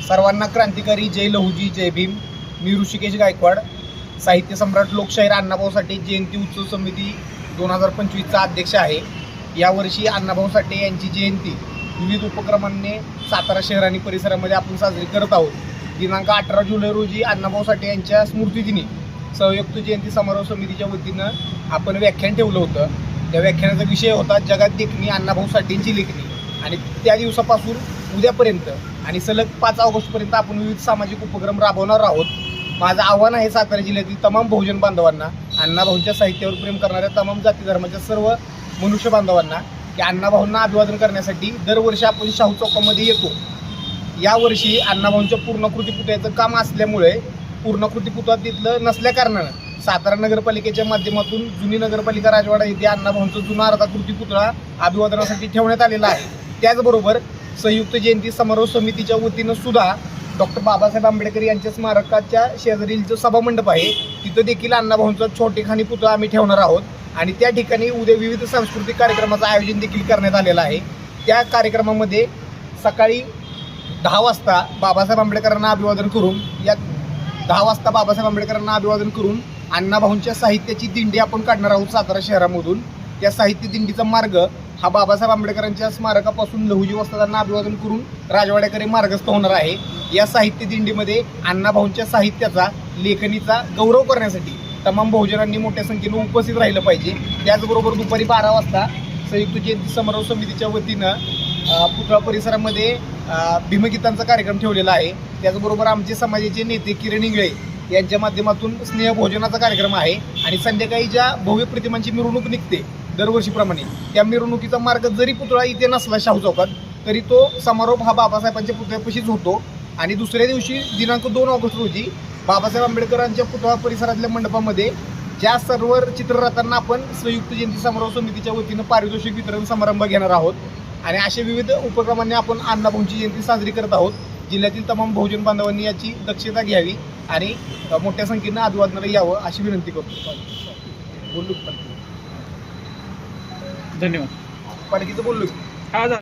सर्वांना क्रांतिकारी जय लहुजी जय भीम. मी ऋषिकेश गायकवाड, साहित्य सम्राट लोकशाहीर अण्णाभाऊ साठे जयंती उत्सव समिती 2025चा अध्यक्ष आहे. यावर्षी अण्णाभाऊ साठे यांची जयंती विविध उपक्रमांनी सातारा शहर आणि परिसरामध्ये आपण साजरी करत आहोत. दिनांक 18 जुलै रोजी अण्णाभाऊ साठे यांच्या स्मृतिदिनी संयुक्त जयंती समारोह समितीच्या वतीनं आपण व्याख्यान ठेवलं होतं. त्या व्याख्यानाचा विषय होता जगात देखणी अण्णाभाऊ साठेंची लेखणी. आणि त्या दिवसापासून उद्यापर्यंत आणि सलग 5 ऑगस्टपर्यंत आपण विविध सामाजिक उपक्रम राबवणार आहोत. माझं आव्हान आहे सातारा जिल्ह्यातील तमाम बहुजन बांधवांना, अण्णाभाऊंच्या साहित्यावर प्रेम करणाऱ्या तमाम जाती धर्माच्या सर्व मनुष्य बांधवांना की अण्णाभाऊंना अभिवादन करण्यासाठी दरवर्षी आपण शाहू चौकामध्ये येतो. यावर्षी अण्णाभाऊंच्या पूर्णकृती पुतळ्याचं काम असल्यामुळे पूर्णकृती पुतळा तिथलं नसल्याकारणानं सातारा नगरपालिकेच्या माध्यमातून जुनी नगरपालिका राजवाडा येथे अण्णाभाऊंचा जुना अर्धाकृती पुतळा अभिवादनासाठी ठेवण्यात आलेला आहे. त्याचबरोबर संयुक्त जयंती समारोह समितीच्या वतीनं सुद्धा डॉक्टर बाबासाहेब आंबेडकर यांच्या स्मारकाच्या शेजारील जो सभामंडप आहे तिथं देखील अण्णाभाऊंचा छोटेखानी पुतळा आम्ही ठेवणार आहोत. आणि त्या ठिकाणी उद्या विविध सांस्कृतिक कार्यक्रमाचं आयोजन देखील करण्यात आलेलं आहे. त्या कार्यक्रमामध्ये सकाळी 10 वाजता बाबासाहेब आंबेडकरांना अभिवादन करून 10 वाजता बाबासाहेब आंबेडकरांना अभिवादन करून अण्णाभाऊंच्या साहित्याची दिंडी आपण काढणार आहोत सातारा शहरामधून. त्या साहित्य दिंडीचा मार्ग हा बाबासाहेब आंबेडकरांच्या स्मारकापासून लहुजी वस्तादांना अभिवादन करून राजवाड्याकडे मार्गस्थ होणार आहे. या साहित्य दिंडीमध्ये अण्णाभाऊंच्या साहित्याचा लेखणीचा गौरव करण्यासाठी तमाम बहुजनांनी मोठ्या संख्येनं उपस्थित राहिलं पाहिजे. त्याचबरोबर दुपारी 12 वाजता संयुक्त जयंती समारोह समितीच्या वतीनं पुतळा परिसरामध्ये भीमगीतांचा कार्यक्रम ठेवलेला आहे. त्याचबरोबर आमचे समाजाचे नेते किरण इंगळे यांच्या माध्यमातून स्नेहभोजनाचा कार्यक्रम आहे. आणि संध्याकाळी ज्या भव्य प्रतिमांची मिरवणूक निघते दरवर्षीप्रमाणे त्या मिरवणुकीचा मार्ग जरी पुतळा इथे नसला शाहू चौकात तरी तो समारोप हा बाबासाहेबांच्या पुतळ्यापाशीच होतो. आणि दुसऱ्या दिवशी दिनांक 2 ऑगस्ट रोजी बाबासाहेब आंबेडकरांच्या पुतळा परिसरातल्या मंडपामध्ये ज्या सर्व चित्ररथांना आपण संयुक्त जयंती समारोह समितीच्या वतीनं पारितोषिक वितरण समारंभ घेणार आहोत. आणि अशा विविध उपक्रमांनी आपण अण्णाभाऊंची जयंती साजरी करत आहोत. जिल्ह्यातील तमाम बहुजन बांधवांनी याची दक्षता घ्यावी आणि मोठ्या संख्येनं अभिवादनाला यावं अशी विनंती करतो. बोललो धन्यवाद. पालखीचं बोललो.